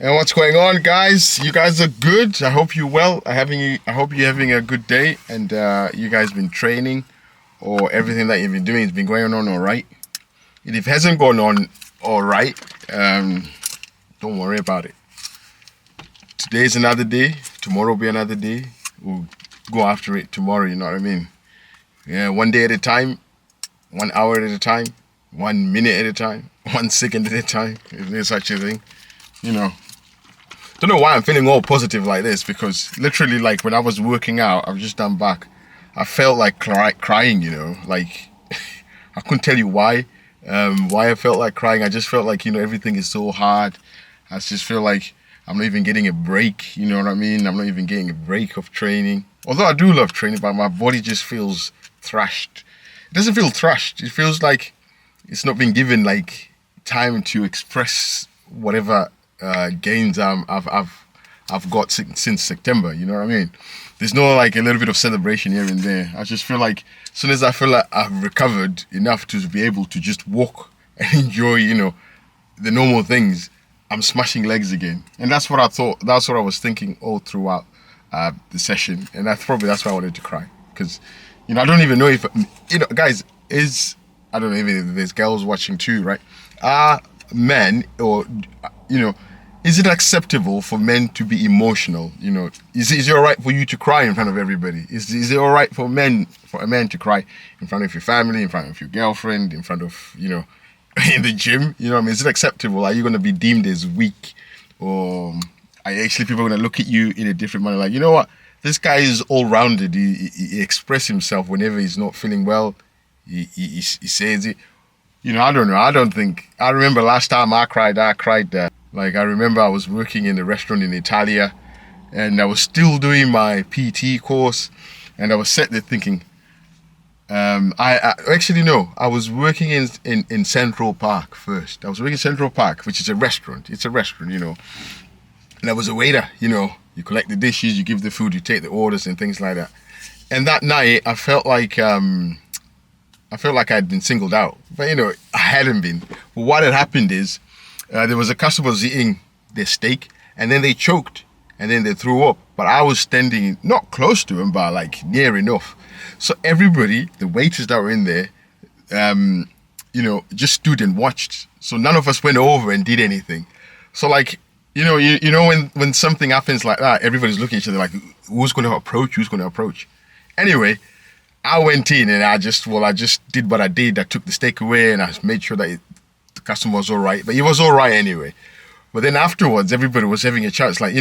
And what's going on, guys? You guys are good. I hope you're well. I hope you're having a good day, and you guys been training, or everything that you've been doing has been going on all right. And if it hasn't gone on all right, don't worry about it. Today's another day. Tomorrow will be another day. We'll go after it tomorrow. You know what I mean? Yeah, one day at a time, 1 hour at a time, 1 minute at a time, 1 second at a time. If there's such a thing, you know. Don't know why I'm feeling all positive like this, because literally, like, when I was working out, I've just done back, I felt like crying, you know, like I couldn't tell you why I felt like crying. I just felt like, everything is so hard. I just feel like I'm not even getting a break, you know what I mean? I'm not even getting a break of training. Although I do love training, but my body just feels thrashed. It doesn't feel thrashed. It feels like it's not been given like time to express whatever gains I've got since September. You know what I mean? There's no like a little bit of celebration here and there. I just feel like as soon as I feel like I've recovered enough to be able to just walk and enjoy, the normal things, I'm smashing legs again. And that's what I thought. That's what I was thinking all throughout the session. And that's why I wanted to cry, because I don't even know if guys, I don't know if there's girls watching too, right? Men, or is it acceptable for men to be emotional? Is it all right for you to cry in front of everybody? Is it all right for a man to cry in front of your family, in front of your girlfriend, in front of in the gym? You know what I mean? Is it acceptable? Are you going to be deemed as weak, or are actually people going to look at you in a different manner? Like, you know what? This guy is all rounded. He expresses himself whenever he's not feeling well. He says it. I don't know. I remember last time I cried. Like, I remember I was working in a restaurant in Italia, and I was still doing my PT course, and I was sat there thinking, I actually no, I was working in Central Park first. I was working in Central Park, which is a restaurant. It's a restaurant, and I was a waiter. You collect the dishes, you give the food, you take the orders and things like that. And that night, I felt like I'd been singled out, but I hadn't been. But what had happened is, there was a customer was eating their steak, and then they choked, and then they threw up. But I was standing not close to him, but like near enough. So everybody, the waiters that were in there, just stood and watched. So none of us went over and did anything. So like, when something happens like that, everybody's looking at each other like, who's going to approach? Who's going to approach? Anyway, I went in and I just did what I did. I took the steak away and I made sure that the customer was all right. But he was all right anyway. But then afterwards, everybody was having a chat. It's like,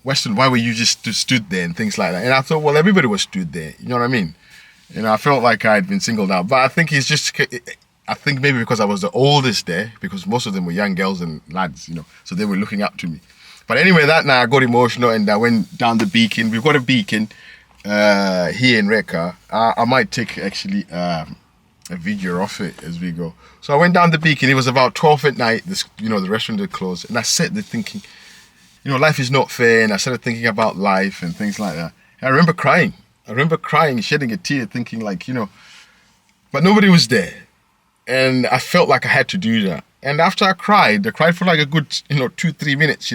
Weston, why were you just stood there and things like that? And I thought, well, everybody was stood there. You know what I mean? I felt like I had been singled out. But I think I think maybe because I was the oldest there, because most of them were young girls and lads, so they were looking up to me. But anyway, that night I got emotional and I went down the beacon. We've got a beacon here in Reka. I might take actually a video of it as we go. So I went down the beacon. It was about 12 at night. The restaurant had closed, and I sat there thinking, life is not fair. And I started thinking about life and things like that. And I remember crying, shedding a tear, thinking like, but nobody was there, and I felt like I had to do that. And after I cried for like a good 2-3 minutes,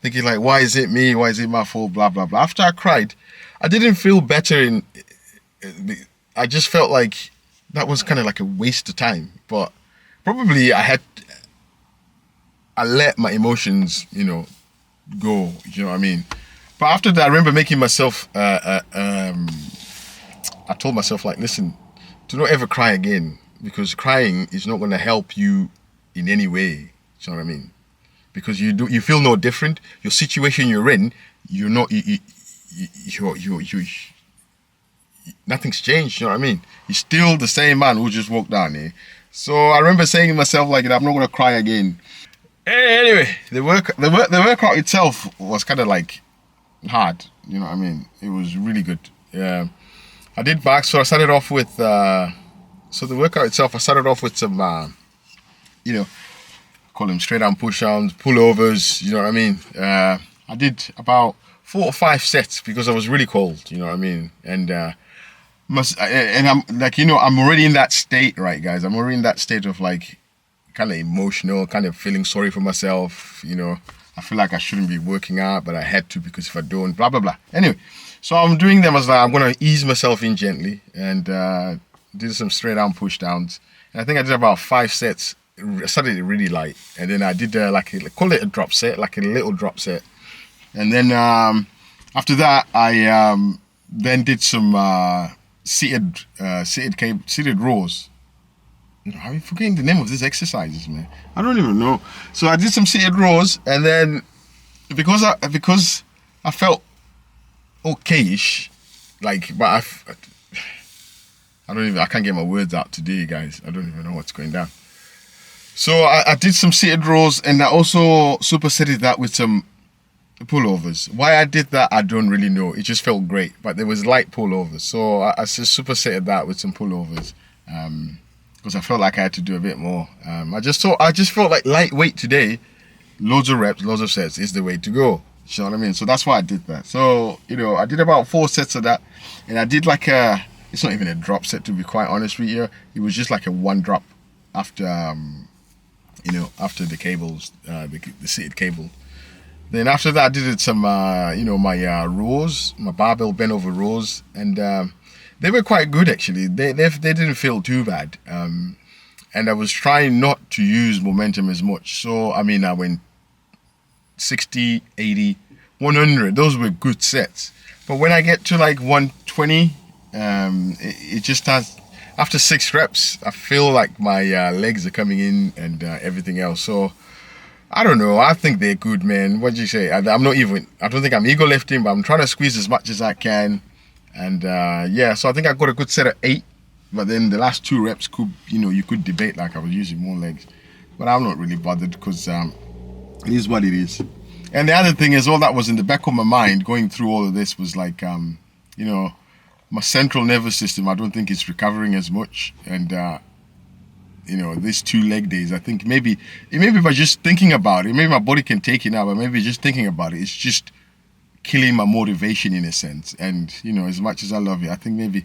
thinking like, why is it me? Why is it my fault? Blah blah blah. After I cried, I didn't feel better. I just felt like that was kind of like a waste of time. But probably I let my emotions, go. You know what I mean? But after that, I remember making myself. I told myself like, listen, do not ever cry again, because crying is not going to help you in any way. You know what I mean? Because you feel no different. Your situation you're in, you're not. Nothing's changed, you know what I mean? You're still the same man who just walked down here. So I remember saying to myself like, I'm not gonna cry again. Anyway, the workout itself was kind of like hard, you know what I mean? It was really good. Yeah, I did back, so I started off with so the workout itself, I started off with some call them straight arm push-downs, pullovers, you know what I mean? I did about 4 or 5 sets because I was really cold, you know what I mean? And I'm like, I'm already in that state, right, guys? I'm already in that state of like kind of emotional, kind of feeling sorry for myself, I feel like I shouldn't be working out, but I had to because if I don't, blah, blah, blah. Anyway, so I'm doing them. I was like, I'm going to ease myself in gently and did some straight arm push downs. And I think I did about 5 sets. I started it really light. And then I did call it a drop set, like a little drop set. And then after that, I then did some seated rows. I'm forgetting the name of these exercises, man. I don't even know. So I did some seated rows, and then because I felt okayish, like, but I can't get my words out today, guys. I don't even know what's going down. So I did some seated rows, and I also supersetted that with some pullovers. Why I did that, I don't really know. It just felt great, but there was light pullovers, so I just supersetted that with some pullovers. Because I felt like I had to do a bit more. I just felt like lightweight today, loads of reps, loads of sets is the way to go. You know what I mean? So that's why I did that. So, I did about 4 sets of that, and I did it's not even a drop set, to be quite honest with you. It was just like a 1 drop after, after the cables, the seated cable. Then after that, I did some, my rows, my barbell bent over rows, and they were quite good actually. They didn't feel too bad. And I was trying not to use momentum as much. So, I mean, I went 60, 80, 100. Those were good sets. But when I get to like 120, it just starts, after 6 reps, I feel like my legs are coming in and everything else. So, I don't know. I think they're good, man. What do you say? I don't think I'm ego lifting, but I'm trying to squeeze as much as I can. And so I think I got a good set of 8, but then the last 2 reps you could debate like I was using more legs, but I'm not really bothered because it is what it is. And the other thing is, all that was in the back of my mind going through all of this was like, my central nervous system, I don't think it's recovering as much. And, these 2 leg days, I think maybe by just thinking about it, maybe my body can take it now, but maybe just thinking about it, it's just killing my motivation in a sense. And as much as I love it, I think maybe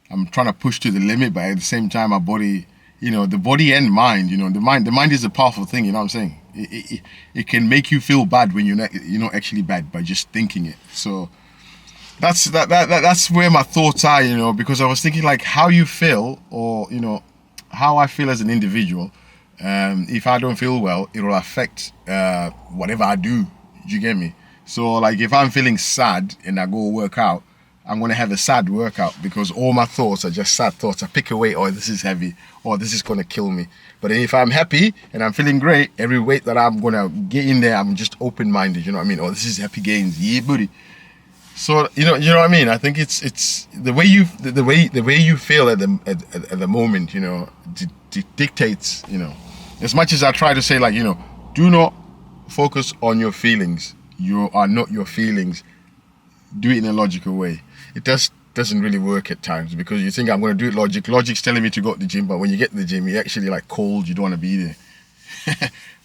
I'm trying to push to the limit, but at the same time my body, the body and mind, the mind is a powerful thing, you know what I'm saying? It can make you feel bad when you're not actually bad by just thinking it. So that's where my thoughts are, because I was thinking like how you feel, or how I feel as an individual. If I don't feel well, it will affect whatever I do. Do you get me? So like if I'm feeling sad and I go work out, I'm going to have a sad workout because all my thoughts are just sad thoughts. I pick away, oh, this is heavy, or this is going to kill me. But if I'm happy and I'm feeling great, every weight that I'm going to get in there, I'm just open-minded, you know what I mean? Oh, this is happy gains, yeah, buddy. So, you know what I mean? I think it's the way you feel at the moment, dictates, as much as I try to say like, do not focus on your feelings. You are not your feelings. Do it in a logical way. It doesn't really work at times because you think I'm going to do it logic. Logic's telling me to go to the gym, but when you get to the gym, you're actually like cold. You don't want to be there.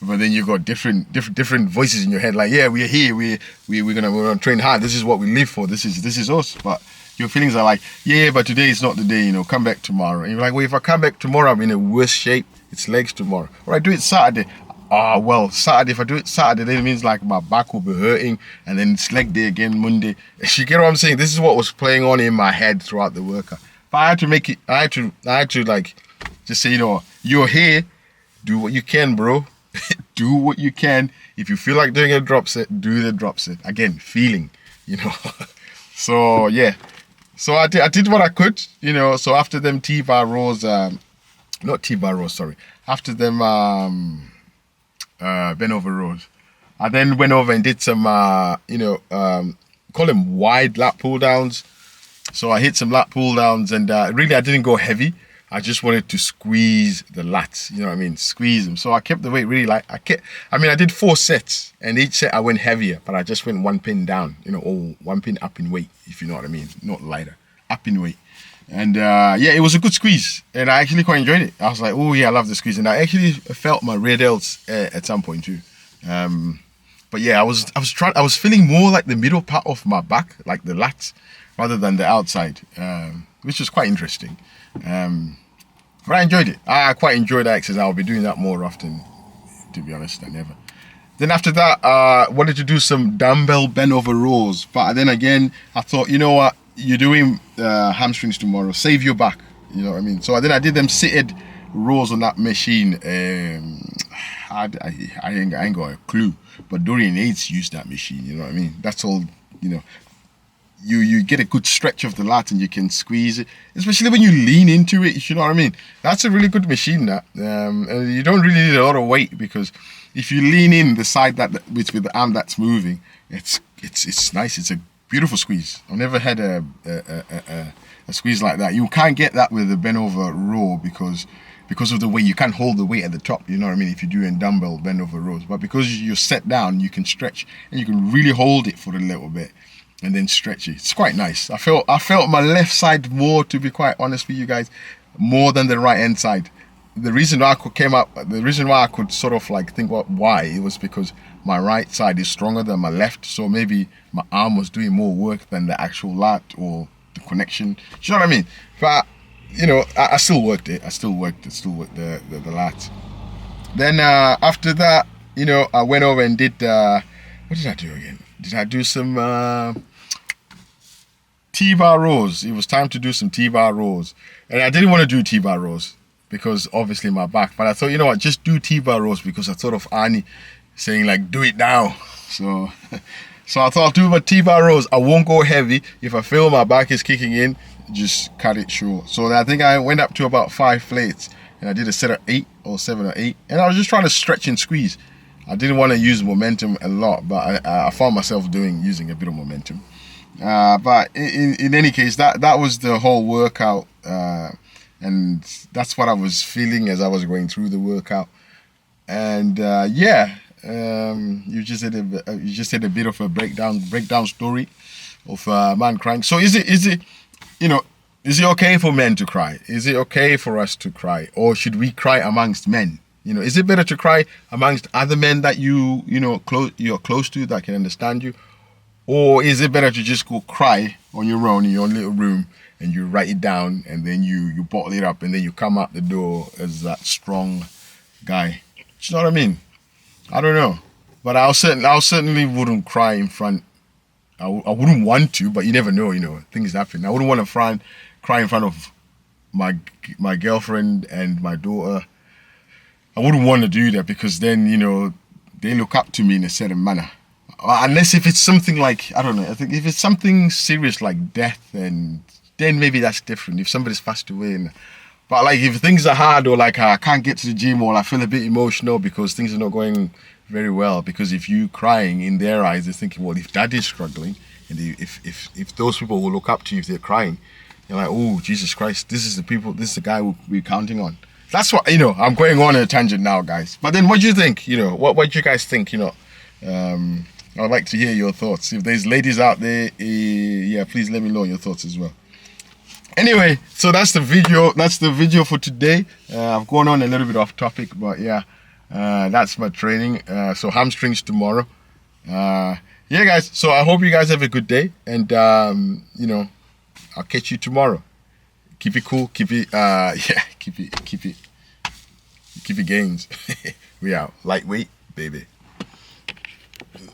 But then you got different voices in your head. Like, yeah, we're here. We're gonna train hard. This is what we live for. This is us. But your feelings are like, yeah, but today is not the day. Come back tomorrow. And you're like, well, if I come back tomorrow, I'm in a worse shape. It's legs tomorrow. Or I do it Saturday. Saturday, if I do it Saturday, then it means like my back will be hurting, and then it's leg day again Monday. You get what I'm saying? This is what was playing on in my head throughout the workout. But I had to make it, I had to like, just say, you're here, do what you can, bro. Do what you can. If you feel like doing a drop set, do the drop set. Again, feeling, So, yeah. So I did what I could, so after them T-bar rows, not T-bar rows, sorry. After them, bent over rows. I then went over and did some, call them wide lat pull downs. So I hit some lat pull downs, and really I didn't go heavy. I just wanted to squeeze the lats, you know what I mean? Squeeze them. So I kept the weight really light. I did 4 sets, and each set I went heavier, but I just went 1 pin down, or 1 pin up in weight, if you know what I mean. Not lighter, up in weight. And it was a good squeeze, and I actually quite enjoyed it. I was like, oh yeah, I love the squeeze, and I actually felt my rear delts at some point too. But yeah, I was feeling more like the middle part of my back, like the lats, rather than the outside, which was quite interesting. But I enjoyed it. I quite enjoyed that exercise. I'll be doing that more often, to be honest, than ever. Then after that, wanted to do some dumbbell bend over rows. But then again, I thought, you know what, you're doing hamstrings tomorrow, save your back. You know what I mean? So then I did them seated rows on that machine. I ain't got a clue. But Dorian Yates used that machine, you know what I mean? That's all, you know. You get a good stretch of the lat and you can squeeze it, especially when you lean into it, you know what I mean? That's a really good machine, that. And you don't really need a lot of weight, because if you lean in the side with the arm that's moving, it's nice. It's a beautiful squeeze. I've never had a squeeze like that. You can't get that with a bend over row because of the way you can't hold the weight at the top, you know what I mean, if you're doing dumbbell bend over rows. But because you're set down, you can stretch and you can really hold it for a little bit and then stretch it. It's quite nice. I felt my left side more, to be quite honest with you guys, more than the right hand side. The reason why I could sort of like think why, it was because my right side is stronger than my left, so maybe my arm was doing more work than the actual lat or the connection. Do you know what I mean? But you know, I still worked it. I still worked the lat. Then after that, you know, I went over and did what did I do again? Did I do some T-bar rows? It was time to do some T-bar rows, and I didn't want to do T-bar rows because obviously my back. But I thought, you know what, just do T-bar rows, because I thought of Arnie saying like, do it now. So I thought I'll do my T-bar rows. I won't go heavy. If I feel my back is kicking in, just cut it short. So I think I went up to about 5 plates, and I did a set of 8 or 7 or 8, and I was just trying to stretch and squeeze. I didn't want to use momentum a lot, but I found myself using a bit of momentum. But in any case, that was the whole workout, and that's what I was feeling as I was going through the workout. And you just had a bit of a breakdown story of a man crying. So is it you know, is it okay for men to cry? Is it okay for us to cry, or should we cry amongst men? You know, is it better to cry amongst other men that you're close to, that can understand you? Or is it better to just go cry on your own in your own little room, and you write it down, and then you bottle it up, and then you come out the door as that strong guy? Do you know what I mean? I don't know. But I certainly wouldn't cry in front. I wouldn't want to, but you never know, you know, things happen. I wouldn't want to cry in front of my girlfriend and my daughter. I wouldn't want to do that, because then, you know, they look up to me in a certain manner. Unless if it's something like, I don't know, I think if it's something serious like death, then maybe that's different. If somebody's passed away. But like if things are hard, or like I can't get to the gym, or I feel a bit emotional because things are not going very well, because if you crying, in their eyes, they're thinking, well, if dad is struggling, and if those people will look up to you if they're crying, you're like, oh, Jesus Christ, this is the guy we're counting on. That's what, you know, I'm going on a tangent now, guys. But then what do you think? You know, what do you guys think? You know, I'd like to hear your thoughts. If there's ladies out there, yeah, please let me know your thoughts as well. Anyway, so that's the video for today. I've gone on a little bit off topic, but yeah, that's my training. So hamstrings tomorrow. Yeah, guys, so I hope you guys have a good day, and you know, I'll catch you tomorrow. Keep it cool, keep it keep it gains. We out. Lightweight, baby.